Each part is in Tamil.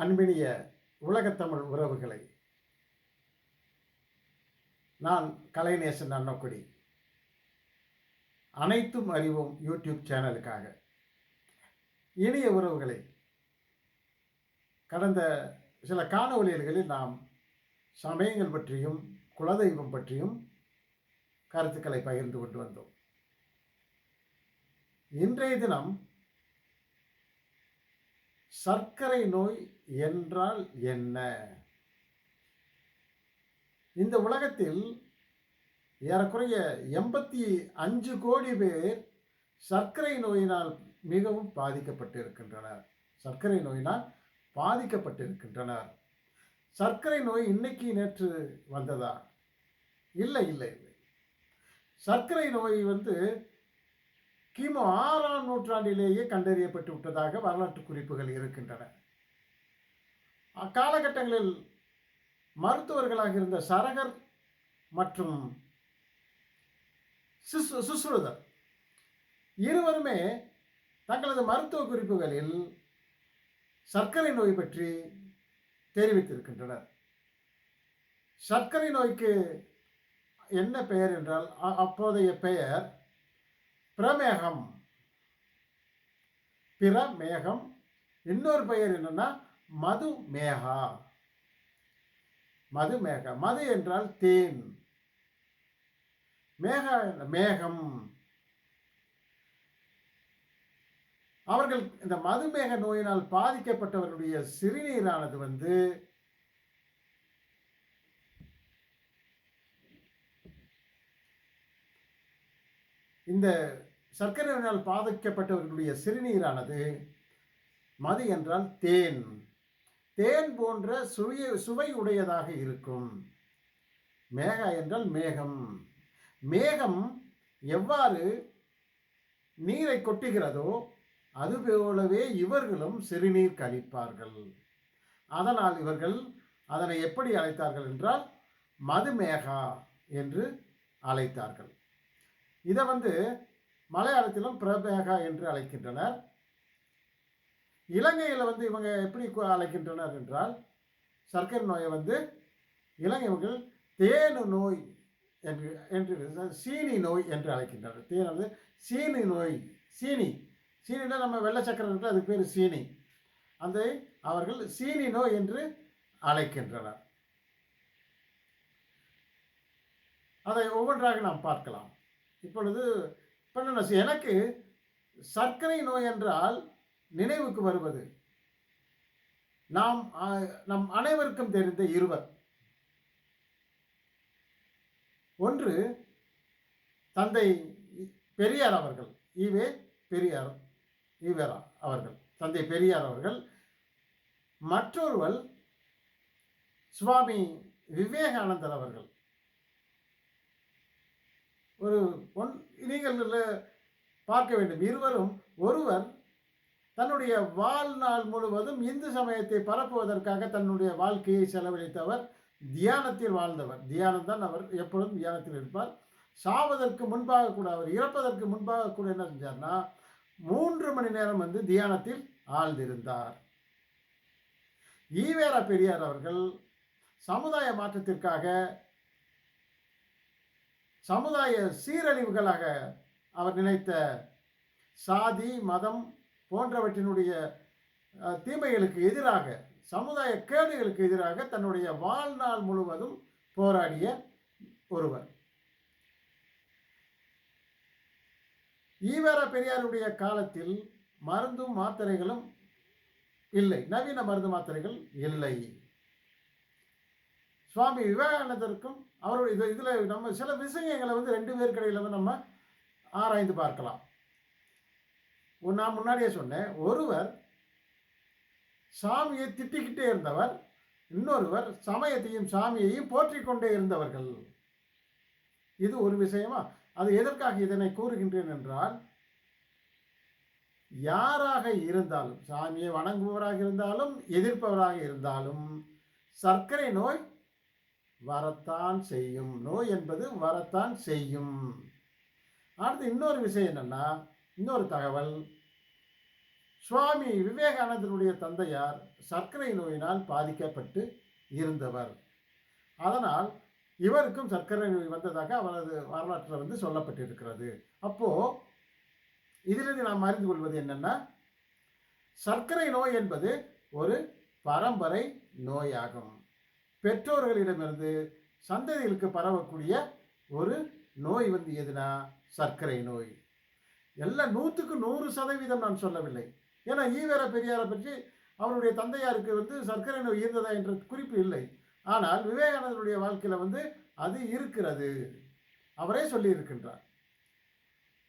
அன்பினிய உலகத்தமிழ் உறவுகளை, நான் கலைநேசன் அன்னக்குடி. அனைத்தும் அறிவோம் யூடியூப் சேனலுக்காக இனிய உறவுகளை, கடந்த சில காணொளிகளில் நாம் சமயங்கள் பற்றியும் குலதெய்வம் பற்றியும் கருத்துக்களை பகிர்ந்து கொண்டு வந்தோம். இன்றைய தினம் சர்க்கரை நோய் என்றால் என்ன? இந்த உலகத்தில் ஏறக்குறைய 85 கோடி பேர் சர்க்கரை நோயினால் மிகவும் பாதிக்கப்பட்டிருக்கின்றனர். சர்க்கரை நோயினால் பாதிக்கப்பட்டிருக்கின்றனர். சர்க்கரை நோய் இன்னைக்கு நேற்று வந்ததா? இல்லை இல்லை இல்லை. சர்க்கரை நோய் கிமு 6ஆம் நூற்றாண்டிலேயே கண்டறியப்பட்டு விட்டதாக வரலாற்று குறிப்புகள் இருக்கின்றன. அக்காலகட்டங்களில் மருத்துவர்களாக இருந்த சரகர் மற்றும் சுஸ்ருதர் இருவருமே தங்களது மருத்துவ குறிப்புகளில் சர்க்கரை நோய் பற்றி தெரிவித்திருக்கின்றனர். சர்க்கரை நோய்க்கு என்ன பெயர் என்றால், அப்போதைய பெயர் பிரமேகம். பிரமேகம். இன்னொரு பெயர் என்னன்னா மதுமேகா. மதுமேகா. மது என்றால் தேன், மேகம். அவர்கள் இந்த மதுமேக நோயினால் பாதிக்கப்பட்டவர்களுடைய சிறுநீரானது இந்த சர்க்கரை நோயினால் பாதிக்கப்பட்டவர்களுடைய சிறுநீரானது மது என்றால் தேன், தேன் போன்ற சுவை உடையதாக இருக்கும். மேகா என்றால் மேகம். மேகம் எவ்வாறு நீரை கொட்டுகிறதோ அதுபோலவே இவர்களும் சிறுநீர் கழிப்பார்கள். அதனால் இவர்கள் அதனை எப்படி அழைத்தார்கள் என்றால் மதுமேகா என்று அழைத்தார்கள். இதை மலையாளத்திலும் பிரமேகா என்று அழைக்கின்றனர். இலங்கையில் இவங்க எப்படி அழைக்கின்றனர் என்றால், சர்க்கரை நோயை இலங்கைகள் தேனு நோய் என்று சீனி நோய் என்று அழைக்கின்றனர். தேன் சீனி நோய். சீனினா நம்ம வெள்ளை சக்கரை இருக்கு, அதுக்கு பேர் சீனி. அவர்கள் சீனி நோய் என்று அழைக்கின்றனர். அதை ஒவ்வொன்றாக நாம் பார்க்கலாம். இப்பொழுது எனக்கு சர்க்கரை நோய் என்றால் நினைவுக்கு வருவது நம் அனைவருக்கும் தெரிந்த இருவர். ஒன்று தந்தை பெரியார் அவர்கள், ஈவேரா அவர்கள், தந்தை பெரியார் அவர்கள். மற்றொருவர் சுவாமி விவேகானந்தர் அவர்கள். நீங்கள் பார்க்க வேண்டும், இருவரும் ஒருவர் தன்னுடைய வாழ்நாள் முழுவதும் இந்து சமயத்தை பரப்புவதற்காக தன்னுடைய வாழ்க்கையை செலவழித்தவர், தியானத்தில் வாழ்ந்தவர். தியானம் தான், அவர் எப்பொழுதும் தியானத்தில் இருப்பார். சாவதற்கு முன்பாக கூட, அவர் இறப்பதற்கு முன்பாக கூட என்ன செஞ்சார்னா 3 மணி நேரம் தியானத்தில் ஆழ்ந்திருந்தார். ஈவேரா பெரியார் அவர்கள் சமுதாய மாற்றத்திற்காக, சமுதாய சீரழிவுகளாக அவர் நினைத்த சாதி மதம் போன்றவற்றினுடைய தீமைகளுக்கு எதிராக, சமுதாய கேடுகளுக்கு எதிராக தன்னுடைய வாழ்நாள் முழுவதும் போராடிய ஒருவர். ஈவேரா பெரியாருடைய காலத்தில் மருந்தும் மாத்திரைகளும் இல்லை, நவீன மருந்து மாத்திரைகள் இல்லை. சுவாமி விவேகானந்தருக்கும் அவருடைய இதில் நம்ம சில விஷயங்களை 2 பேருக்கு இடையில நம்ம ஆராய்ந்து பார்க்கலாம். நான் முன்னாடியே சொன்னேன், ஒருவர் சாமியை திட்டிக்கிட்டே இருந்தவர், இன்னொருவர் சமயத்தையும் சாமியையும் போற்றிக்கொண்டே இருந்தவர்கள். இது ஒரு விஷயமா? அது எதற்காக இதனை கூறுகின்றேன் என்றால், யாராக இருந்தாலும், சாமியை வணங்குபவராக இருந்தாலும் எதிர்ப்பவராக இருந்தாலும் சர்க்கரை நோய் வரத்தான் செய்யும். நோய் என்பது வரத்தான் செய்யும். அடுத்து இன்னொரு விஷயம் என்னன்னா, இன்னொரு தகவல், சுவாமி விவேகானந்தருடைய தந்தையார் சர்க்கரை நோயினால் பாதிக்கப்பட்டு இருந்தவர். அதனால் இவருக்கும் சர்க்கரை நோய் வந்ததாக அவரது வரலாற்றில் சொல்லப்பட்டிருக்கிறது. அப்போ இதிலிருந்து நாம் அறிந்து கொள்வது என்னன்னா, சர்க்கரை நோய் என்பது ஒரு பரம்பரை நோயாகும். பெற்றோர்களிடமிருந்து சந்ததிகளுக்கு பரவக்கூடிய ஒரு நோய் எதுனா சர்க்கரை நோய். எல்லாம் 100க்கு 100% நான் சொல்லவில்லை. ஏன்னா ஈவேர பெரியாரை பற்றி அவருடைய தந்தையாருக்கு சர்க்கரை நோய் இருந்ததா என்ற குறிப்பு இல்லை. ஆனால் விவேகானந்தருடைய வாழ்க்கையில் அது இருக்கிறது. அவரே சொல்லியிருக்கின்றார்.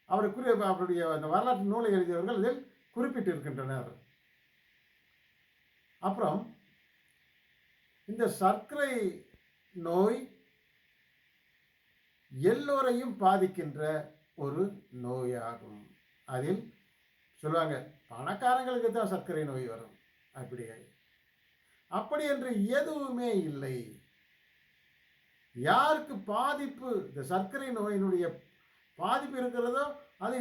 அவருடைய அந்த வரலாற்று நூலை எழுதியவர்கள் இதில் குறிப்பிட்டிருக்கின்றனர். அப்புறம் இந்த சர்க்கரை நோய் எல்லோரையும் பாதிக்கின்ற ஒரு நோயாகும். அதில் சொல்லுவாங்க, பணக்காரங்களுக்கு தான் சர்க்கரை நோய் வரும். அப்படி என்று எதுவுமே இல்லை. யாருக்கு பாதிப்பு, இந்த சர்க்கரை நோயினுடைய பாதிப்பு இருக்கிறதோ அது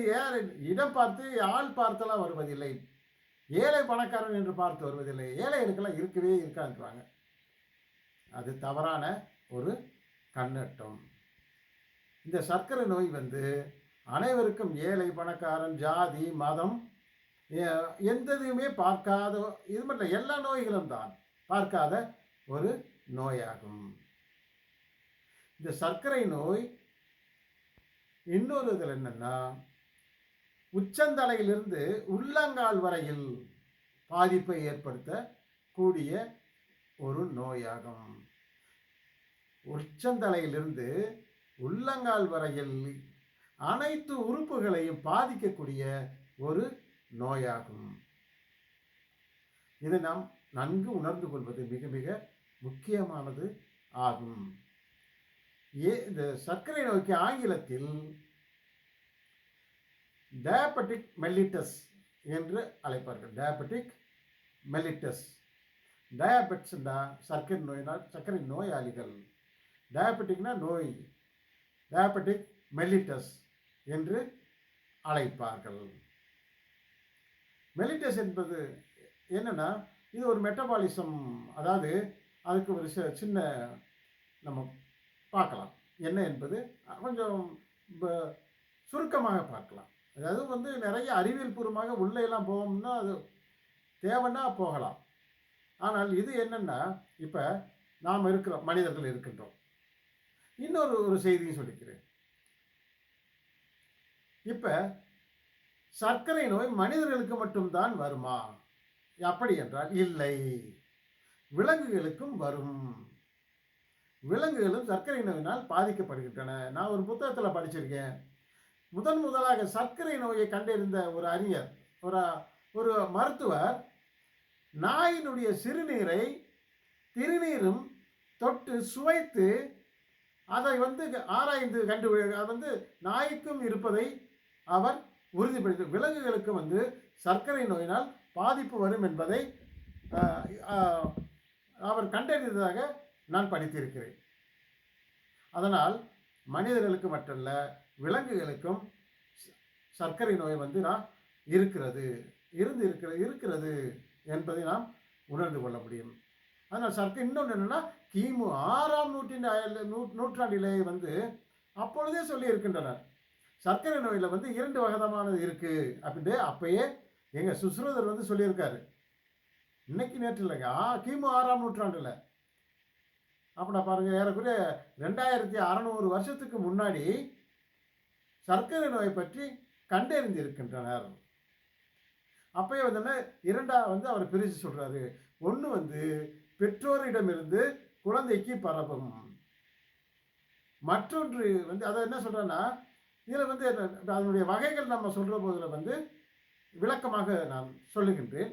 இடம் பார்த்து ஆள் பார்த்தெல்லாம் வருவதில்லை. ஏழை பணக்காரன் என்று பார்த்து வருவதில்லை. ஏழைகளுக்கெல்லாம் இருக்கவே இருக்கான்றாங்க. அது தவறான ஒரு கண்ணோட்டம். இந்த சர்க்கரை நோய் அனைவருக்கும், ஏழை பணக்காரன், ஜாதி, மதம் எந்ததையுமே பார்க்காத, இது மட்டும் எல்லா நோய்களும் தான் பார்க்காத ஒரு நோயாகும். இந்த சர்க்கரை நோய் இன்னொரு இதில் என்னன்னா, உச்சந்தலையிலிருந்து உள்ளங்கால் வரையில் பாதிப்பை ஏற்படுத்தக்கூடிய ஒரு நோயாகும். உச்சந்தலையிலிருந்து உள்ளங்கால் வரையில் அனைத்து உறுப்புகளையும் பாதிக்கக்கூடிய ஒரு நோயாகும். இதை நாம் நன்கு உணர்ந்து கொள்வது மிக மிக முக்கியமானது ஆகும். இந்த சர்க்கரை நோய்க்கு ஆங்கிலத்தில் டயபெட்டிக் மெல்லிட்டஸ் என்று அழைப்பார்கள். Diabetic mellitus. டயபெட்ஸ்னா சர்க்கரை நோயாளிகள். டயபெட்டிக்னா நோய். டயபெட்டிக் மெல்லிட்டஸ் என்று அழைப்பார்கள். மெல்லிட்டஸ் என்பது என்னன்னா, இது ஒரு மெட்டபாலிசம். அதாவது அதுக்கு ஒரு சின்ன நம்ம பார்க்கலாம் என்ன என்பது கொஞ்சம் சுருக்கமாக பார்க்கலாம். அதாவது நிறைய அறிவியல் பூர்வமாக உள்ளே எல்லாம் போவோம்னா அது தேவைன்னா போகலாம். ஆனால் இது என்னன்னா, இப்போ நாம் இருக்கிறோம், மனிதர்கள் இருக்கின்றோம். இன்னொரு செய்தியும் சொல்லிக்கிறேன். இப்போ சர்க்கரை நோய் மனிதர்களுக்கு மட்டும்தான் வருமா? அப்படி என்றால் இல்லை, விலங்குகளுக்கும் வரும். விலங்குகளும் சர்க்கரை நோயினால் பாதிக்கப்படுகின்றன. நான் ஒரு புத்தகத்தில் படிச்சிருக்கேன். முதலாக சர்க்கரை நோயை கண்டறிந்த ஒரு அறிஞர், ஒரு மருத்துவர், நாயினுடைய சிறுநீரை திருநீரும் தொட்டு சுவைத்து அதை ஆராய்ந்து அது நாய்க்கும் இருப்பதை அவர் உறுதிப்படுத்தி, விலங்குகளுக்கு சர்க்கரை நோயினால் பாதிப்பு வரும் என்பதை அவர் கண்டறிந்ததாக நான் படித்திருக்கிறேன். அதனால் மனிதர்களுக்கு மட்டுமல்ல, விலங்குகளுக்கும் சர்க்கரை நோய் நான் இருக்கிறது என்பதை நாம் உணர்ந்து கொள்ள முடியும். அதனால் சர்க்கரை இன்னொன்று என்னென்னா, கிமு 6ஆம் நூற்றாண்டிலே அப்பொழுதே சொல்லி இருக்கின்றனர், சர்க்கரை நோயில் 2 வகைமானது இருக்குது அப்படின்ட்டு. அப்பயே எங்கள் சுஸ்ருதர் சொல்லியிருக்காரு. இன்னைக்கு நேற்று இல்லைங்க, கிமு 6ஆம் நூற்றாண்டில். அப்படின்னா பாருங்கள், ஏறக்குறைய 2600 வருஷத்துக்கு முன்னாடி சர்க்கரை நோயை பற்றி கண்டறிந்திருக்கின்றனர். அப்பயே இரண்டா அவர் பிரித்து சொல்கிறாரு. ஒன்று பெற்றோரிடமிருந்து குழந்தைக்கு பரவும். மற்றொன்று அதை என்ன சொல்கிறேன்னா, இதில் அதனுடைய வகைகள் நம்ம சொல்கிற போதில் விளக்கமாக நான் சொல்லுகின்றேன்.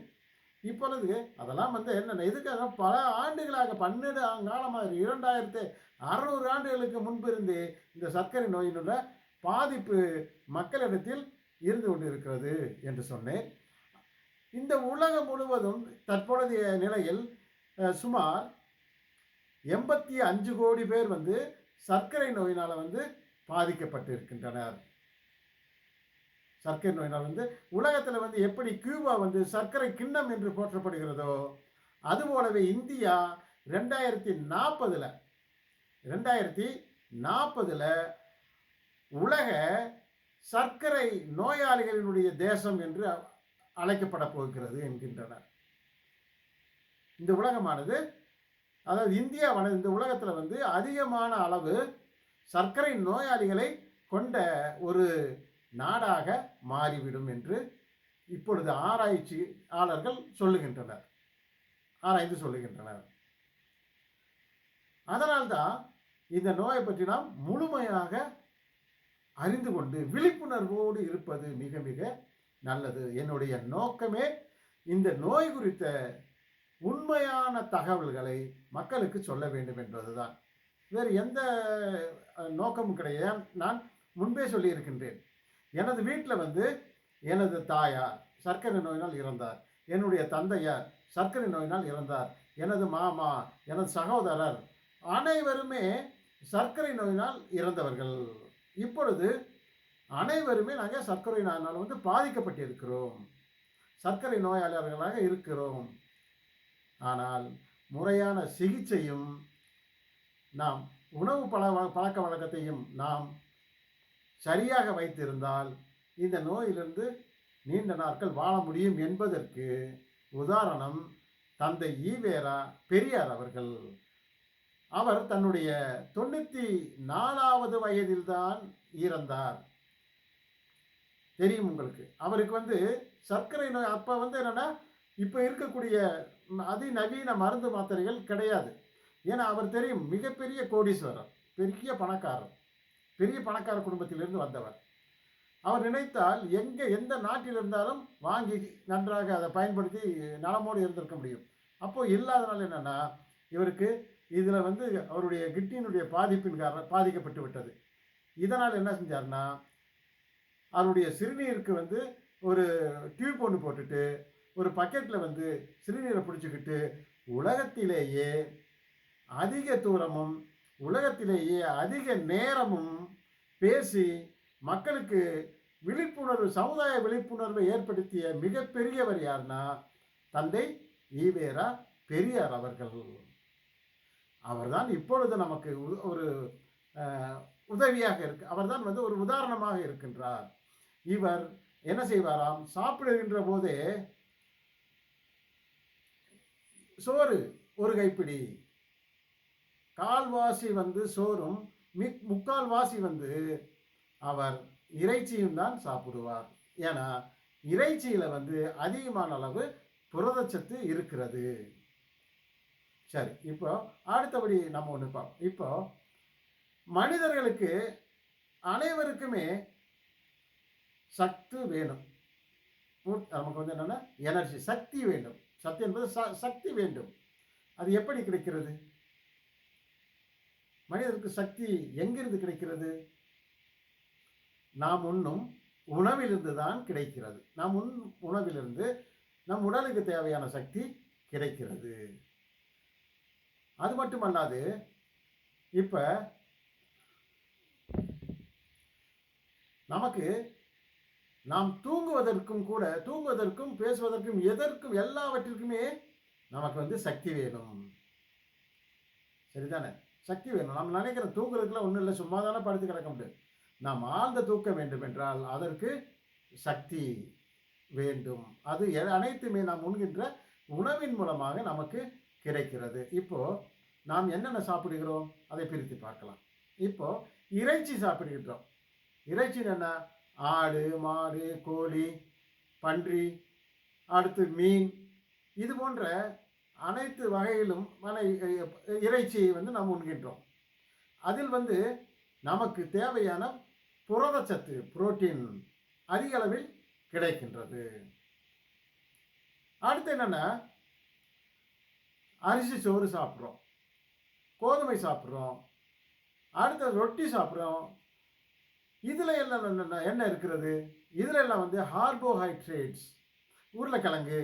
இப்பொழுது அதெல்லாம் என்னென்ன, இதுக்காக பல ஆண்டுகளாக 12 காலமாக 2600 ஆண்டுகளுக்கு முன்பிருந்தே இந்த சர்க்கரை நோயினுள்ள பாதிப்பு மக்களிடத்தில் இருந்து கொண்டிருக்கிறது என்று சொன்னேன். இந்த உலகம் முழுவதும் தற்பொழுதைய நிலையில் சுமார் 85 கோடி பேர் சர்க்கரை நோயினால் பாதிக்கப்பட்டு இருக்கின்றனர். சர்க்கரை நோயினால் வந்து உலகத்தில் வந்து எப்படி கியூபா வந்து சர்க்கரை கிண்ணம் என்று போற்றப்படுகிறதோ அதுபோலவே இந்தியா 2040 2040 உலக சர்க்கரை நோயாளிகளினுடைய தேசம் என்று அழைக்கப்பட போகிறது என்கின்றனர். இந்த உலகமானது, அதாவது இந்தியாவானது இந்த உலகத்தில் வந்து அதிகமான அளவு சர்க்கரை நோயாளிகளை கொண்ட ஒரு நாடாக மாறிவிடும் என்று இப்பொழுது ஆராய்ச்சியாளர்கள் ஆராய்ந்து சொல்லுகின்றனர். அதனால்தான் இந்த நோயை பற்றி நாம் முழுமையாக அறிந்து கொண்டு விழிப்புணர்வோடு இருப்பது மிக மிக நல்லது. என்னுடைய நோக்கமே இந்த நோய் குறித்த உண்மையான தகவல்களை மக்களுக்கு சொல்ல வேண்டும் என்பதுதான். வேறு எந்த நோக்கமும் கிடையாது. நான் முன்பே சொல்லியிருக்கின்றேன், எனது வீட்டில் வந்து எனது தாயார் சர்க்கரை நோயினால் இறந்தார், என்னுடைய தந்தையார் சர்க்கரை நோயினால் இறந்தார், எனது மாமா, எனது சகோதரர் அனைவருமே சர்க்கரை நோயினால் இறந்தவர்கள். இப்பொழுது அனைவருமே நாங்கள் சர்க்கரை நோயினால் வந்து பாதிக்கப்பட்டிருக்கிறோம், சர்க்கரை நோயாளர்களாக இருக்கிறோம். ஆனால் முறையான சிகிச்சையும் நாம் உணவு பழக்க வழக்கத்தையும் நாம் சரியாக வைத்திருந்தால் இந்த நோயிலிருந்து நீண்ட நாட்கள் வாழ முடியும் என்பதற்கு உதாரணம் தந்தை ஈவேரா பெரியார் அவர்கள். அவர் தன்னுடைய 94வது வயதில்தான் இறந்தார். தெரியும் உங்களுக்கு. அவருக்கு வந்து சர்க்கரை நோய் அப்போ வந்து என்னென்னா இப்போ இருக்கக்கூடிய அதிநவீன மருந்து மாத்திரைகள் கிடையாது. ஏன்னா அவர் தெரியும், மிகப்பெரிய கோடீஸ்வரர், பெரிய பணக்கார குடும்பத்திலிருந்து வந்தவர். அவர் நினைத்தால் எந்த நாட்டில் இருந்தாலும் வாங்கி நன்றாக அதை பயன்படுத்தி நலமோடு இருந்திருக்க முடியும். அப்போது இல்லாதனால என்னென்னா இவருக்கு இதில் வந்து அவருடைய கிட்னியினுடைய பாதிக்கப்பட்டு விட்டது. இதனால் என்ன செஞ்சார்னா அவருடைய சிறுநீருக்கு வந்து ஒரு டியூப் ஒன்று போட்டுட்டு ஒரு பக்கெட்டில் வந்து சிறுநீரை பிடிச்சிக்கிட்டு உலகத்திலேயே அதிக தூரமும் உலகத்திலேயே அதிக நேரமும் பேசி மக்களுக்கு சமுதாய விழிப்புணர்வை ஏற்படுத்திய மிகப்பெரியவர் யார்னா தந்தை ஈவேரா பெரியார் அவர்கள். அவர்தான் இப்பொழுது நமக்கு ஒரு உதவியாக அவர்தான் வந்து ஒரு உதாரணமாக இருக்கின்றார். இவர் என்ன செய்வாராம், சாப்பிடுகின்ற போதே சோறு ஒரு கைப்பிடி, கால்வாசி வந்து சோறும் முக்கால்வாசி வந்து அவர் இறைச்சியும் தான் சாப்பிடுவார். ஏன்னா இறைச்சியில் வந்து அதிகமான அளவு புரதச்சத்து இருக்கிறது. சரி, இப்போ அடுத்தபடி நம்ம ஒன்று பார்ப்போம். இப்போ மனிதர்களுக்கு அனைவருக்குமே சத்து வேணும். நமக்கு வந்து என்னென்னா எனர்ஜி, சக்தி வேண்டும். சக்தி என்பது சக்தி வேண்டும். அது எப்படி கிடைக்கிறது? மனிதருக்கு சக்தி எங்கிருந்து கிடைக்கிறது? நாம் உண்ணும் உணவிலிருந்து தான் கிடைக்கிறது. நாம் உணவிலிருந்து நம் உடலுக்கு தேவையான சக்தி கிடைக்கிறது. அது மட்டுமல்லாது இப்போ நமக்கு நாம் தூங்குவதற்கும் பேசுவதற்கும் எதற்கும் எல்லாவற்றிற்குமே நமக்கு வந்து சக்தி வேணும். சரிதானே? சக்தி வேணும். நம்ம நினைக்கிற தூங்குறதுக்குலாம் ஒன்றும் இல்லை, சும்மா தானே படுத்து கிடக்க முடியும். நாம் ஆழ்ந்த தூக்கம் வேண்டும் என்றால் அதற்கு சக்தி வேண்டும். அது அனைத்துமே நாம் உண்கின்ற உணவின் மூலமாக நமக்கு கிடைக்கிறது. இப்போது நாம் என்னென்ன சாப்பிடுகிறோம் அதை பிரித்து பார்க்கலாம். இப்போது இறைச்சி சாப்பிடுகின்றோம். இறைச்சி என்ன? ஆடு, மாடு, கோழி, பன்றி, அடுத்து மீன், இது போன்ற அனைத்து வகையிலும் இறைச்சியை வந்து நாம் உண்கின்றோம். அதில் வந்து நமக்கு தேவையான புரதச்சத்து, புரோட்டீன் அதிக அளவில் கிடைக்கின்றது. அடுத்து என்னென்னா அரிசி சோறு சாப்பிட்றோம், கோதுமை சாப்பிட்றோம், அடுத்த ரொட்டி சாப்பிட்றோம். இதில் எல்லாம் என்ன இருக்கிறது? இதில் எல்லாம் வந்து கார்போஹைட்ரேட்ஸ், உருளைக்கிழங்கு,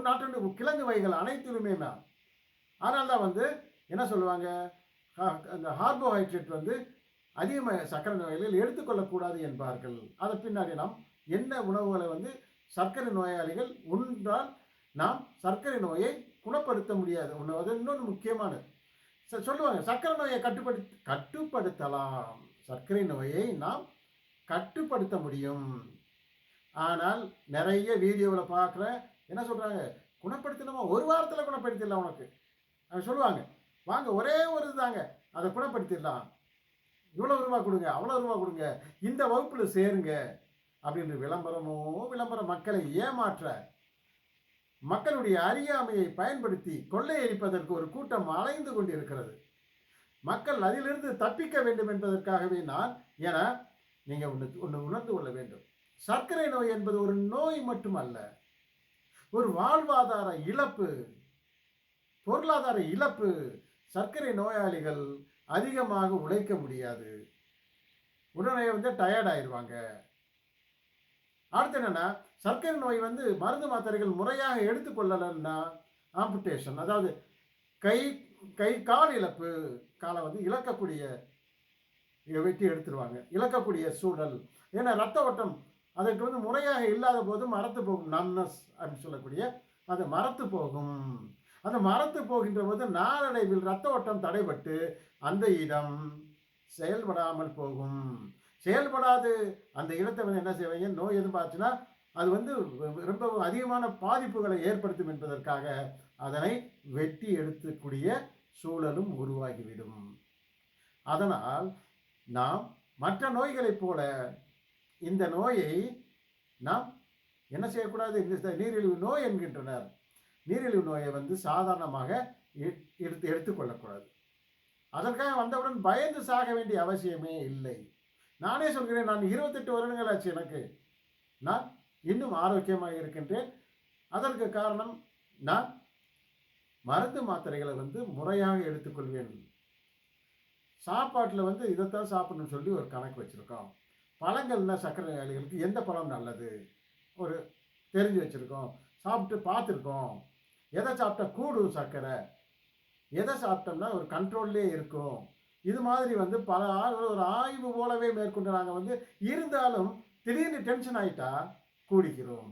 நாட்டு கிழங்கு வகைகள் அனைத்திலுமே தான். அதனால தான் வந்து என்ன சொல்லுவாங்க, அந்த கார்போஹைட்ரேட் வந்து அதிகமாக சர்க்கரை நோய்களில் எடுத்துக்கொள்ளக்கூடாது என்பார்கள். அதை பின்னாடி நாம் என்ன உணவுகளை வந்து சர்க்கரை நோயாளிகள் உண்டால் நாம் சர்க்கரை நோயை குணப்படுத்த முடியாது. அது இன்னொன்று முக்கியமானது. சொல்லுவாங்க சர்க்கரை நோயை கட்டுப்படுத்தலாம். சர்க்கரை நோயை நாம் கட்டுப்படுத்த முடியும். ஆனால் நிறைய வீடியோவில் பார்க்குறேன், என்ன சொல்கிறாங்க, குணப்படுத்தணுமா, ஒரு வாரத்தில் குணப்படுத்திடலாம் உனக்கு. அவங்க சொல்லுவாங்க, வாங்க ஒரே ஒரு இதுதாங்க, அதை குணப்படுத்திடலாம், இவ்வளோ ரூபா கொடுங்க, அவ்வளோ ரூபா கொடுங்க, இந்த வகுப்பில் சேருங்க அப்படின்னு விளம்பரம் மக்களை ஏமாற்ற, மக்களுடைய அறியாமையை பயன்படுத்தி கொள்ளையடிப்பதற்கு ஒரு கூட்டம் அலைந்து கொண்டிருக்கிறது. மக்கள் அதிலிருந்து தப்பிக்க வேண்டும் என்பதற்காகவே நான், ஏன்னா நீங்கள் ஒன்று உணர்ந்து கொள்ள வேண்டும், சர்க்கரை நோய் என்பது ஒரு நோய் மட்டுமல்ல, ஒரு வாழ்வாதார இழப்பு, பொருளாதார இழப்பு. சர்க்கரை நோயாளிகள் அதிகமாக உழைக்க முடியாது, உடனே வந்து டயர்ட் ஆயிடுவாங்க. அடுத்து என்னன்னா, சர்க்கரை நோய் வந்து மருந்து மாத்திரைகள் முறையாக எடுத்துக்கொள்ளலன்னா ஆம்புடேஷன், அதாவது கை கால் இழப்பு, காலை வந்து இழக்கக்கூடிய, வெட்டி எடுத்துருவாங்க, இழக்கக்கூடிய சூழல். ஏன்னா ரத்த ஓட்டம் அதற்கு வந்து முறையாக இல்லாத போது மரத்து போகும், நம்னஸ் அப்படின்னு சொல்லக்கூடிய அது மரத்து போகும். அந்த மரத்து போகின்ற போது நாளடைவில் ரத்த ஓட்டம் தடைபட்டு அந்த இடம் செயல்படாமல் போகும். செயல்படாது அந்த இடத்தை வந்து என்ன செய்வாங்க, நோய் எதுவும் பார்த்துன்னா அது வந்து ரொம்ப அதிகமான பாதிப்புகளை ஏற்படுத்தும் என்பதற்காக அதனை வெட்டி எடுத்துக்கூடிய சூழலும் உருவாகிவிடும். அதனால் நாம் மற்ற நோய்களைப் போல இந்த நோயை நாம் என்ன செய்யக்கூடாது, நீரிழிவு நோய் என்கின்றனர், நீரிழிவு நோயை வந்து சாதாரணமாக எடுத்துக்கொள்ளக்கூடாது. அதற்காக வந்தவுடன் பயந்து சாக வேண்டிய அவசியமே இல்லை. நானே சொல்கிறேன், நான் 28 வருடங்கள் ஆச்சு எனக்கு, நான் இன்னும் ஆரோக்கியமாக இருக்கின்றேன். அதற்கு காரணம் நான் மருந்து மாத்திரைகளை வந்து முறையாக எடுத்துக்கொள்வேன். சாப்பாட்டில் வந்து இதைத்தான் சாப்பிடணும்னு சொல்லி ஒரு கணக்கு வச்சுருக்கோம். பழங்கள்னா சர்க்கரை நோயாளிகளுக்கு எந்த பழம் நல்லது ஒரு தெரிஞ்சு வச்சுருக்கோம், சாப்பிட்டு பார்த்துருக்கோம். எதை சாப்பிட்டா கூடும் சர்க்கரை, எதை சாப்பிட்டோம்னா ஒரு கண்ட்ரோல்லே இருக்கும், இது மாதிரி வந்து பல ஒரு ஆய்வு போலவே மேற்கொண்டு நாங்கள் வந்து இருந்தாலும் திடீர்னு டென்ஷன் ஆகிட்டா கூடிக்கிறோம்,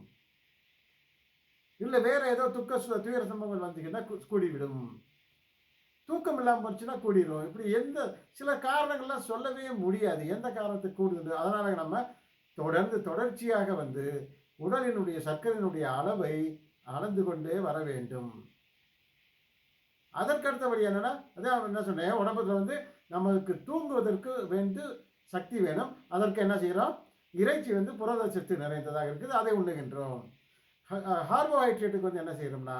இல்லை வேறு ஏதோ துயர சம்பவங்கள் வந்தீங்கன்னா கூடிவிடும், தூக்கம் இல்லாமல் போச்சுன்னா கூடிடும். இப்படி எந்த சில காரணங்கள்லாம் சொல்லவே முடியாது எந்த காரணத்துக்கு கூடுது. அதனால நம்ம தொடர்ச்சியாக வந்து உடலினுடைய சர்க்கரையினுடைய அளவை அளந்து கொண்டே வர வேண்டும். அதற்கடுத்தபடி என்னன்னா, அதான் என்ன சொன்னேன், உடம்புல வந்து நமக்கு தூங்குவதற்கு சக்தி வேணும். அதற்கு என்ன செய்கிறோம், இறைச்சி வந்து புரத சத்து நிறைந்ததாக இருக்குது, அதை உண்ணுகின்றோம். கார்போஹைட்ரேட்டுக்கு வந்து என்ன செய்யறோம்னா,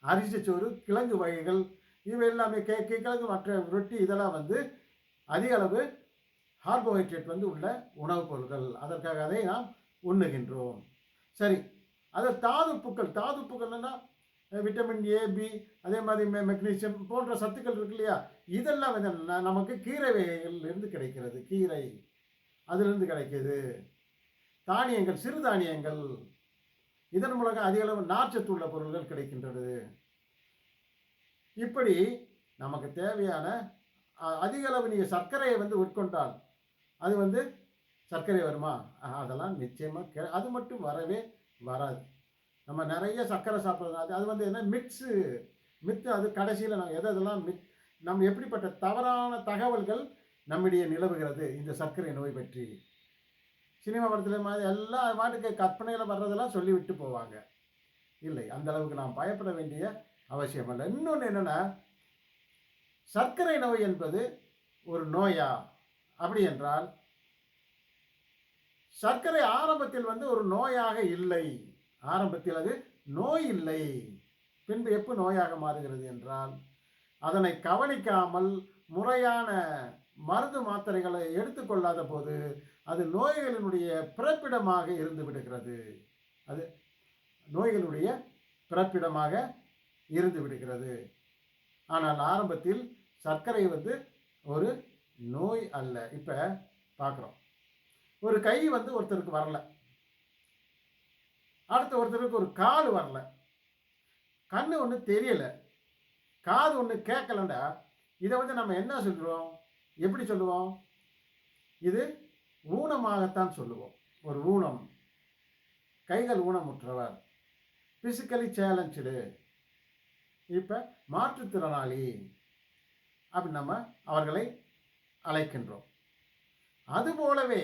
அரிசி சோறு, கிழங்கு வகைகள், இவை எல்லாமே கிழங்கு, மற்ற ரொட்டி, இதெல்லாம் வந்து அதிக அளவு கார்போஹைட்ரேட் வந்து உள்ள உணவுப் பொருட்கள். அதற்காக அதை நாம் உண்ணுகின்றோம். சரி, அது தாதுப்புக்கள்னா விட்டமின் ஏ, பி, அதே மாதிரி மெக்னீசியம் போன்ற சத்துக்கள் இருக்கு இல்லையா, இதெல்லாம் வந்து நமக்கு கீரை வகைகளிலிருந்து கிடைக்கிறது. கீரை அதிலிருந்து கிடைக்கிது. தானியங்கள், சிறுதானியங்கள், இதன் மூலம் அதிக அளவு நார்ச்சத்து உள்ள பொருட்கள் கிடைக்கின்றது. இப்படி நமக்கு தேவையான அதிக அளவு நீங்கள் சர்க்கரையை வந்து உட்கொண்டால் அது வந்து சர்க்கரை வருமா, அதெல்லாம் நிச்சயமாக அது மட்டும் வரவே வராது. நம்ம நிறைய சர்க்கரை சாப்பிட்றது அது வந்து என்ன மித்து, அது கடைசியில் நம்ம எதெல்லாம் நம்ம எப்படிப்பட்ட தவறான தகவல்கள் நம்மிடையே நிலவுகிறது இந்த சர்க்கரை நோய் பற்றி. சினிமா படத்தில் மாதிரி எல்லா மாட்டுக்கு கற்பனையில் வர்றதெல்லாம் சொல்லிவிட்டு போவாங்க. இல்லை, அந்த அளவுக்கு நாம் பயப்பட வேண்டிய அவசியம் இல்லை. இன்னொன்று என்னென்னா, சர்க்கரை நோய் என்பது ஒரு நோயா அப்படி என்றால், சர்க்கரை ஆரம்பத்தில் வந்து ஒரு நோயாக இல்லை, ஆரம்பத்தில் அது நோய் இல்லை. பின்பு எப்போ நோயாக மாறுகிறது என்றால், அதனை கவனிக்காமல் முறையான மருந்து மாத்திரைகளை எடுத்துக்கொள்ளாத போது அது நோய்களினுடைய பிறப்பிடமாக இருந்து விடுகிறது. அது நோய்களுடைய பிறப்பிடமாக இருந்து விடுகிறது. ஆனால் ஆரம்பத்தில் சர்க்கரை வந்து ஒரு நோய் அல்ல. இப்போ பார்க்குறோம், ஒரு கை வந்து ஒருத்தருக்கு வரல, அடுத்த ஒருத்தருக்கு ஒரு கால் வரல, கண்ணு ஒன்று தெரியலை, காது ஒன்று கேட்கலண்டா, இதை வந்து நம்ம என்ன சொல்கிறோம், எப்படி சொல்லுவோம், இது ஊனமாகத்தான் சொல்லுவோம். ஒரு ஊனம், கைகள் ஊனமுற்றவர், பிசிக்கலி சேலஞ்சு, இப்போ மாற்றுத்திறனாளி அப்படின்னு நம்ம அவர்களை அழைக்கின்றோம். அதுபோலவே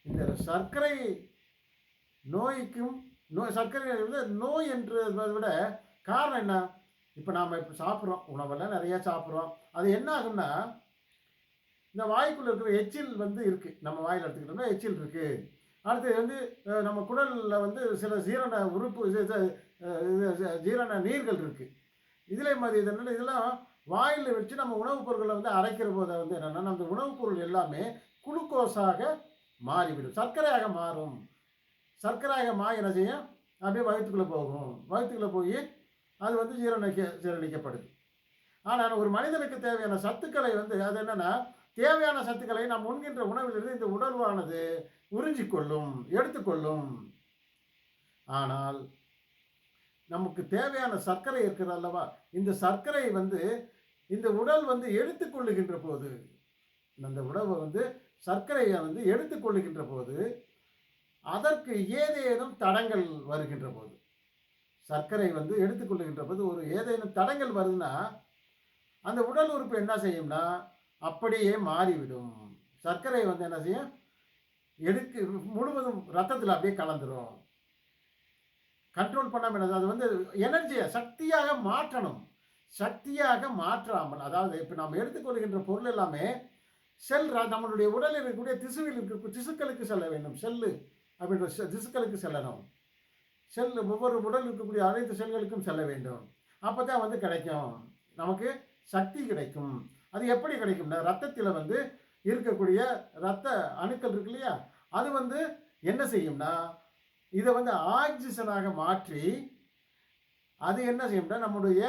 இந்த சர்க்கரை நோய்க்கும் சர்க்கரை வந்து நோய் என்றதை விட காரணம் என்ன? இப்போ நாம் இப்போ சாப்பிட்றோம், உணவெல்லாம் நிறையா சாப்பிட்றோம். அது என்ன ஆகும்னா, இந்த வாய்க்குள்ளே இருக்கிற எச்சில் வந்து இருக்குது, நம்ம வாயில் எடுத்துக்கிட்டோம்னா எச்சில் இருக்குது. அடுத்து வந்து நம்ம குடலில் வந்து சில ஜீரண உறுப்பு ஜீரண நீர்கள் இருக்குது. இதில் மாதிரி இதெல்லாம் வாயில் வச்சு நம்ம உணவுப் பொருட்களை வந்து அரைக்கிற போதை வந்து என்னென்னா, அந்த உணவுப் பொருள் எல்லாமே குளுக்கோஸாக மாறிவிடும், சர்க்கரையாக மாறும். சர்க்கரையாக மாறி என்ன செய்யும், அப்படியே வயிற்றுக்குள்ளே போகும். வயிற்றுக்குள்ளே போய் அது வந்து ஜீரணிக்கப்படுது. ஆனால் ஒரு மனிதனுக்கு தேவையான சத்துக்களை வந்து அது என்னென்னா, தேவையான சத்துக்களை நாம் உண்கின்ற உணவிலிருந்து இந்த உணர்வானது உறிஞ்சிக்கொள்ளும், எடுத்துக்கொள்ளும். ஆனால் நமக்கு தேவையான சர்க்கரை இருக்கிறது அல்லவா, இந்த சர்க்கரை வந்து இந்த உடல் வந்து எடுத்துக்கொள்ளுகின்ற போது, அந்த உணவை வந்து சர்க்கரையை வந்து எடுத்துக்கொள்ளுகின்ற போது, அதற்கு ஏதேனும் தடங்கள் வருகின்ற போது, சர்க்கரை வந்து எடுத்துக்கொள்ளுகின்ற போது ஒரு ஏதேனும் தடங்கள் வருதுன்னா, அந்த உடல் உறுப்பு என்ன செய்யும்னா அப்படியே மாறிவிடும். சர்க்கரை வந்து என்ன செய்யும், முழுவதும் ரத்தத்தில் அப்படியே கலந்துரும். கண்ட்ரோல் பண்ணாமல் அது வந்து எனர்ஜியை சக்தியாக மாற்றணும். சக்தியாக மாற்றாமல், அதாவது இப்போ நாம் எடுத்துக்கொள்கின்ற பொருள் எல்லாமே செல், நம்மளுடைய உடலில் இருக்கக்கூடிய திசுக்களுக்கு செல்ல வேண்டும். செல்லு அப்படின்ற திசுக்களுக்கு செல்லணும். செல் ஒவ்வொரு உடல் இருக்கக்கூடிய அனைத்து செல்களுக்கும் செல்ல வேண்டும். அப்போ தான் வந்து கிடைக்கும், நமக்கு சக்தி கிடைக்கும். அது எப்படி கிடைக்கும்னா, ரத்தத்தில் வந்து இருக்கக்கூடிய இரத்த அணுக்கள் இருக்கு இல்லையா, அது வந்து என்ன செய்யும்னா, இதை வந்து ஆக்சிஜனாக மாற்றி அது என்ன செய்யும்னா, நம்முடைய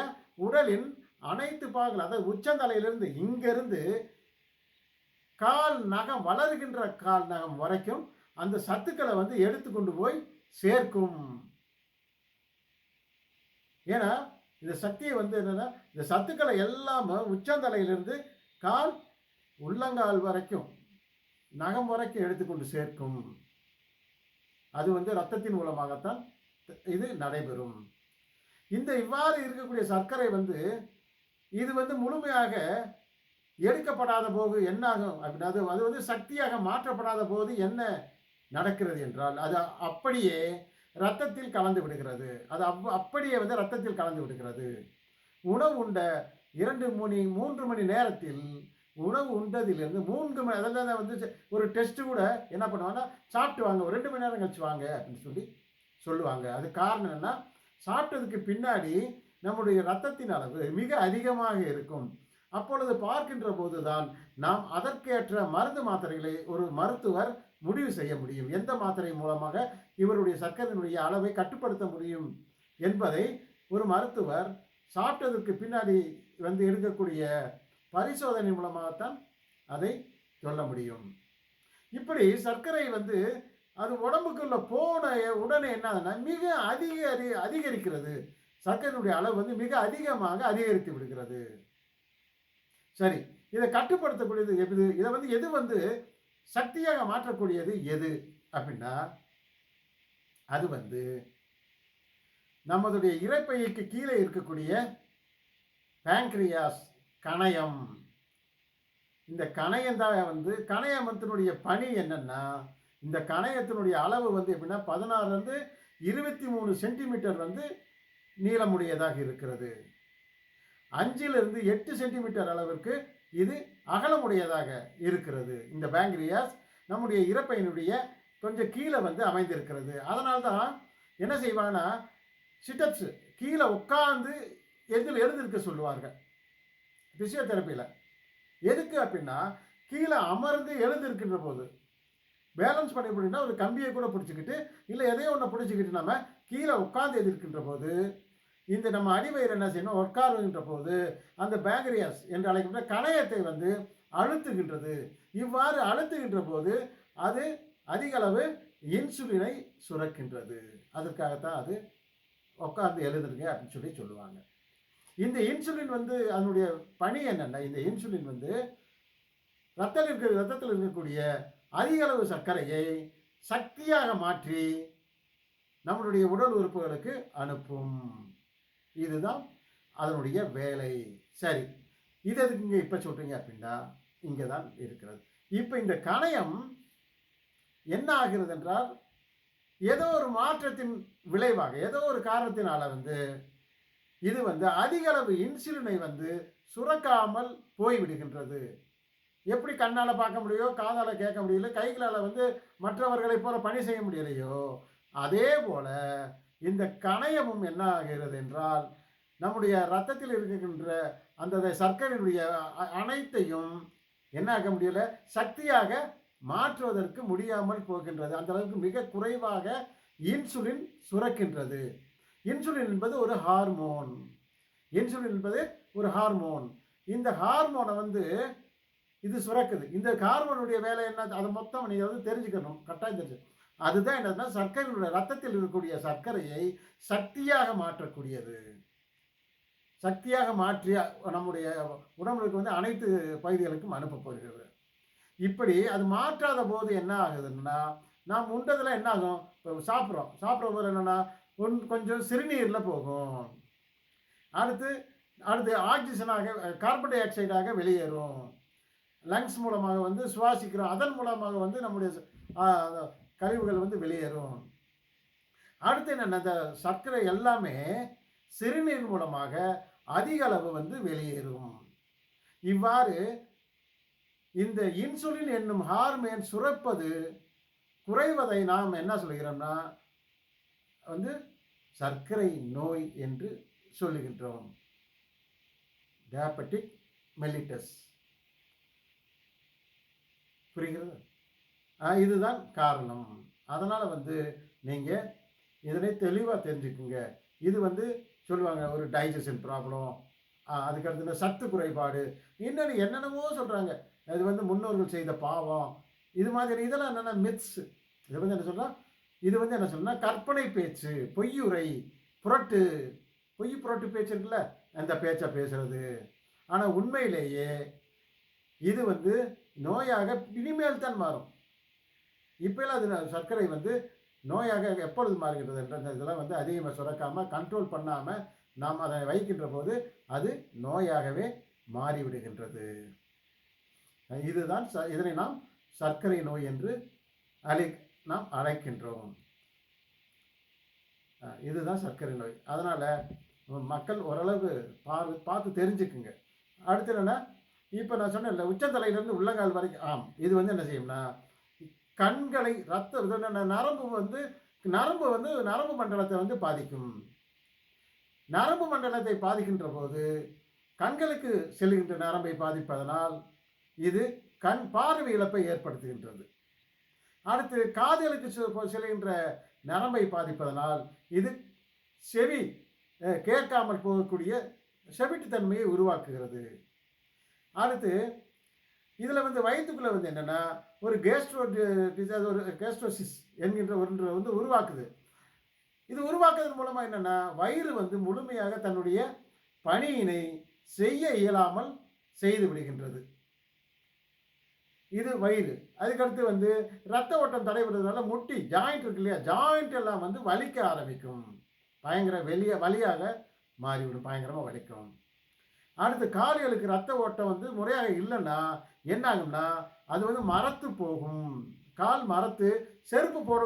உடலின் அனைத்து பாகங்கள், அதாவது உச்சந்தலையிலிருந்து இங்கிருந்து கால் நகம், வளர்கின்ற கால் நகம் வரைக்கும் அந்த சத்துக்களை வந்து எடுத்து கொண்டு போய் சேர்க்கும். ஏன்னா இந்த சக்தியை வந்து என்னன்னா, இந்த சத்துக்களை எல்லாமே உச்சந்தலையிலிருந்து கால் உள்ளங்கால் வரைக்கும், நகம் வரைக்கும் எடுத்துக்கொண்டு சேர்க்கும். அது வந்து ரத்தத்தின் மூலமாகத்தான் இது நடைபெறும். இந்த இவ்வாறு இருக்கக்கூடிய சர்க்கரை வந்து இது வந்து முழுமையாக எடுக்கப்படாத போது என்ன ஆகும் அப்படின்னா, அது வந்து சக்தியாக மாற்றப்படாத போது என்ன நடக்கிறது என்றால், அது அப்படியே இரத்தத்தில் கலந்து விடுகிறது. அது அப்படியே வந்து இரத்தத்தில் கலந்து விடுகிறது. உணவு உண்ட 2-3 மணி நேரத்தில், உணவு உண்டதிலிருந்து 3 மணி, அதெல்லாம் வந்து ஒரு டெஸ்ட்டு கூட என்ன பண்ணுவாங்கன்னா, சாப்பிட்டு வாங்க, ஒரு 2 மணி நேரம் கழிச்சு வாங்க அப்படின்னு சொல்லுவாங்க. அது காரணம் என்ன, சாப்பிட்டதுக்கு பின்னாடி நம்முடைய இரத்தத்தின் அளவு மிக அதிகமாக இருக்கும். அப்பொழுது பார்க்கின்ற போதுதான் நாம் அதற்கேற்ற மருந்து மாத்திரைகளை ஒரு மருத்துவர் முடிவு செய்ய முடியும். எந்த மாத்திரை மூலமாக இவருடைய சர்க்கரையினுடைய அளவை கட்டுப்படுத்த முடியும் என்பதை ஒரு மருத்துவர் சாப்பிட்டதற்கு பின்னாடி வந்து எடுக்கக்கூடிய பரிசோதனை மூலமாகத்தான் அதை சொல்ல முடியும். இப்படி சர்க்கரை வந்து அது உடம்புக்குள்ள போன உடனே என்னதுன்னா, மிக அதிகரிக்கிறது. சர்க்கரையினுடைய அளவு வந்து மிக அதிகமாக அதிகரித்து விடுகிறது. சரி, இதை கட்டுப்படுத்தக்கூடியது எது? இதை வந்து எது வந்து சக்தியாக மாற்றக்கூடியது எது அப்படின்னா, அது வந்து நம்மளுடைய இரைப்பைக்கு கீழே இருக்கக்கூடிய பேங்க்ரியாஸ், கணையம். இந்த கணையம் தான் வந்து, கணையத்தினுடைய பணி என்னன்னா, இந்த கணையத்தினுடைய அளவு வந்து எப்படின்னா 16 23 சென்டிமீட்டர் வந்து நீளமுடையதாக இருக்கிறது. 5 8 சென்டிமீட்டர் அளவிற்கு இது அகலமுடையதாக இருக்கிறது. இந்த பேங்க்ரியாஸ் நம்முடைய இரைப்பையினுடைய கொஞ்சம் கீழே வந்து அமைந்திருக்கிறது. அதனால்தான் என்ன செய்வாங்கன்னா, சிட்டப்ஸ் கீழே உட்கார்ந்து எழுந்திருக்க சொல்லுவார்கள் பிசியோதெரப்பியில். எதுக்கு அப்படின்னா, கீழே அமர்ந்து எழுந்திருக்கின்ற போது பேலன்ஸ் பண்ணி அப்படின்னா ஒரு கம்பியை கூட பிடிச்சிக்கிட்டு, இல்லை எதையோ ஒன்று பிடிச்சிக்கிட்டு நம்ம கீழே உட்கார்ந்து எழுந்திருக்கின்ற போது, இந்த நம்ம அடிவயிறு என்ன செய்யணும், உட்காருகின்ற போது அந்த பேங்க்ரியாஸ் என்று அழைக்கின்ற கணையத்தை வந்து அழுத்துகின்றது. இவ்வாறு அழுத்துகின்ற போது அது அதிக அளவு இன்சுலினை சுரக்கின்றது. அதற்காகத்தான் அது உட்கார்ந்து எழுதுருங்க அப்படின்னு சொல்லுவாங்க. இந்த இன்சுலின் வந்து அதனுடைய பணி என்னென்னா, இந்த இன்சுலின் வந்து ரத்தத்தில் இருக்கக்கூடிய அதிக அளவு சர்க்கரையை சக்தியாக மாற்றி நம்மளுடைய உடல் உறுப்புகளுக்கு அனுப்பும். இதுதான் அதனுடைய வேலை. சரி, இது எதுக்கு இங்கே இப்போ சொல்கிறீங்க அப்படின்னா, இங்கே தான் இருக்கிறது. இப்போ இந்த கணையம் என்ன ஆகிறது என்றால், ஏதோ ஒரு மாற்றத்தின் விளைவாக, ஏதோ ஒரு காரணத்தினால இது அதிக அளவு இன்சுலினை சுரக்காமல் போய்விடுகின்றது. எப்படி கண்ணால் பார்க்க முடியும், காதால் கேட்க முடியல, கைகளால் மற்றவர்களைப் போல பணி செய்ய முடியலையோ, அதே போல இந்த கணையமும் என்ன ஆகிறது என்றால், நம்முடைய இரத்தத்தில் இருக்கின்ற அந்த சர்க்கரையினுடைய அனைத்தையும் என்ன ஆக முடியல, சக்தியாக மாற்றுவதற்கு முடியாமல் போகின்றது. அந்த அளவுக்கு மிக குறைவாக இன்சுலின் சுரக்கின்றது. இன்சுலின் என்பது ஒரு ஹார்மோன். இன்சுலின் என்பது ஒரு ஹார்மோன். இந்த ஹார்மோனை இது சுரக்குது. இந்த ஹார்மோனுடைய வேலை என்ன, அதை மொத்தம் நீங்கள் தெரிஞ்சுக்கணும், கட்டாயம் தெரிஞ்சு. அதுதான் என்னதுன்னா, சர்க்கரையினுடைய ரத்தத்தில் இருக்கக்கூடிய சர்க்கரையை சக்தியாக மாற்றக்கூடியது. சக்தியாக மாற்றி நம்முடைய உடம்புக்கு அனைத்து பகுதிகளுக்கும் அனுப்பப்படுகிறது. இப்படி அது மாற்றாத போது என்ன ஆகுதுன்னா, நாம் உண்டதில் என்ன ஆகும், இப்போ சாப்பிட்ற போது என்னென்னா கொஞ்சம் சிறுநீரில் போகும். அடுத்து ஆக்சிஜனாக கார்பன் டை ஆக்சைடாக வெளியேறும். லங்ஸ் மூலமாக சுவாசிக்கிறோம், அதன் மூலமாக நம்முடைய கழிவுகள் வெளியேறும். அடுத்து என்னென்ன, இந்த சர்க்கரை எல்லாமே சிறுநீர் மூலமாக அதிக அளவு வெளியேறும். இவ்வாறு இந்த இன்சுலின் என்னும் ஹார்மோன் சுரப்பது குறைவதை நாம் என்ன சொல்கிறோம்னா சர்க்கரை நோய் என்று சொல்லுகின்றோம். Diabetic mellitus. புரிகிறது? இதுதான் காரணம். அதனால் நீங்கள் இதனை தெளிவாக தெரிஞ்சுக்குங்க. இது சொல்லுவாங்க ஒரு டைஜஷன் ப்ராப்ளம், அதுக்கடுத்து இந்த சத்து குறைபாடு, இன்னொன்று என்னென்னமோ சொல்கிறாங்க. அது முன்னோர்கள் செய்த பாவம், இது மாதிரி இதெல்லாம் என்னென்னா மித்ஸ். இது என்ன சொல்கிறோம், இது என்ன சொல்லணும்னா கற்பனை பேச்சு, பொய்யுரை, புரட்டு பேச்சு இருக்குல்ல, அந்த பேச்சை பேசுறது. ஆனால் உண்மையிலேயே இது நோயாக இனிமேல் தான் மாறும். இப்போலாம் அது சர்க்கரை நோயாக எப்பொழுது மாறுகின்றது என்ற இதெல்லாம் அதிகமாக சுரக்காமல் கண்ட்ரோல் பண்ணாமல் நாம் அதை வைக்கின்ற போது அது நோயாகவே மாறிவிடுகின்றது. இதுதான் இதனை நாம் சர்க்கரை நோய் என்று நாம் அழைக்கின்றோம். இதுதான் சர்க்கரை நோய். அதனால் மக்கள் ஓரளவு பார்த்து தெரிஞ்சுக்குங்க. அடுத்து என்னென்னா, இப்போ நான் சொன்னேன்ல, உச்சந்தலையிலேருந்து உள்ளங்கால் வரைக்கும் இது என்ன செய்யும்னா, கண்களை நரம்பு மண்டலத்தை பாதிக்கும். நரம்பு மண்டலத்தை பாதிக்கின்ற போது கண்களுக்கு செல்கின்ற நரம்பை பாதிப்பதனால் இது கண் பார்வை இழப்பை ஏற்படுத்துகின்றது. அடுத்து காதுகளுக்கு செல்கின்ற நரம்பை பாதிப்பதனால் இது செவி கேட்காமல் போகக்கூடிய செவிட்டுத்தன்மையை உருவாக்குகிறது. அடுத்து இதில் வயிற்றுக்குள்ளே என்னென்னா ஒரு கேஸ்ட்ரோசிஸ் என்கின்ற ஒன்று உருவாக்குது. இது உருவாக்குவதன் மூலமாக என்னென்னா வயிறு முழுமையாக தன்னுடைய பணியினை செய்ய இயலாமல் செய்து விடுகின்றது. இது வயிறு. அதுக்கடுத்து ரத்த ஓட்டம் தடைபடுறதுனால முட்டி ஜாயிண்ட் இருக்கு இல்லையா, ஜாயிண்ட் எல்லாம் வலிக்க ஆரம்பிக்கும். பயங்கர வலியாக மாறிவிடும், பயங்கரமாக வலிக்கும். அடுத்து கால்களுக்கு ரத்த ஓட்டம் முறையாக இல்லைன்னா என்ன ஆகும்னா அது மரத்து போகும். கால் மரத்து, செருப்பு போட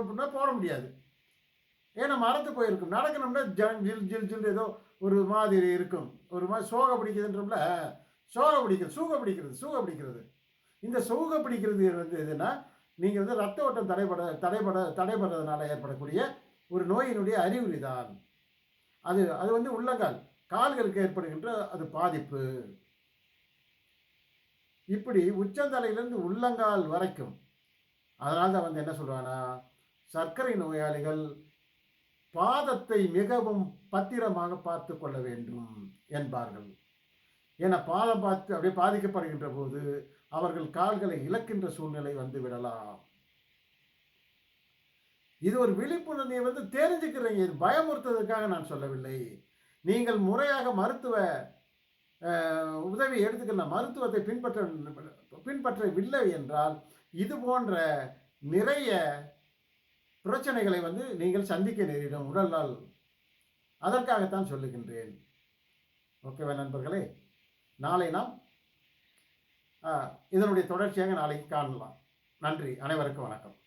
முடியாது, ஏன்னா மரத்து போயிருக்கும். நடக்கணும்னா ஜில் ஜில் ஜில் ஏதோ ஒரு மாதிரி இருக்கும், ஒரு மாதிரி சோக பிடிக்குதுன்றோம்ல, சூக பிடிக்கிறது. இந்த சூக பிடிக்கிறது எதுனா நீங்கள் ரத்த ஓட்டம் தடைபடுறதுனால ஏற்படக்கூடிய ஒரு நோயினுடைய அறிகுறி தான் அது உள்ளங்கால் கால்களுக்கு ஏற்படுகின்ற அது பாதிப்பு. இப்படி உச்சந்தலையிலிருந்து உள்ளங்கால் வரைக்கும். அதனால தான் என்ன சொல்லுவாங்கன்னா, சர்க்கரை நோயாளிகள் பாதத்தை மிகவும் பத்திரமாக பார்த்து கொள்ள வேண்டும் என்பார்கள். ஏன்னா பாதம் அப்படியே பாதிக்கப்படுகின்ற போது அவர்கள் கால்களை இழக்கின்ற சூழ்நிலை விடலாம். இது ஒரு விழிப்புணர்வை தெரிஞ்சுக்கிறீங்க. இது பயமுறுத்துவதற்காக நான் சொல்லவில்லை. நீங்கள் முறையாக மருத்துவ உதவி எடுத்துக்கலாம், மருத்துவத்தை பின்பற்றவில்லை என்றால் இது போன்ற நிறைய பிரச்சனைகளை நீங்கள் சந்திக்க நேரிடும் உடலால். அதற்காகத்தான் சொல்லுகின்றேன். ஓகேவா நண்பர்களே? நாளை நாம் இதனுடைய தொடர்ச்சியாக நாளைக்கு காணலாம். நன்றி. அனைவருக்கும் வணக்கம்.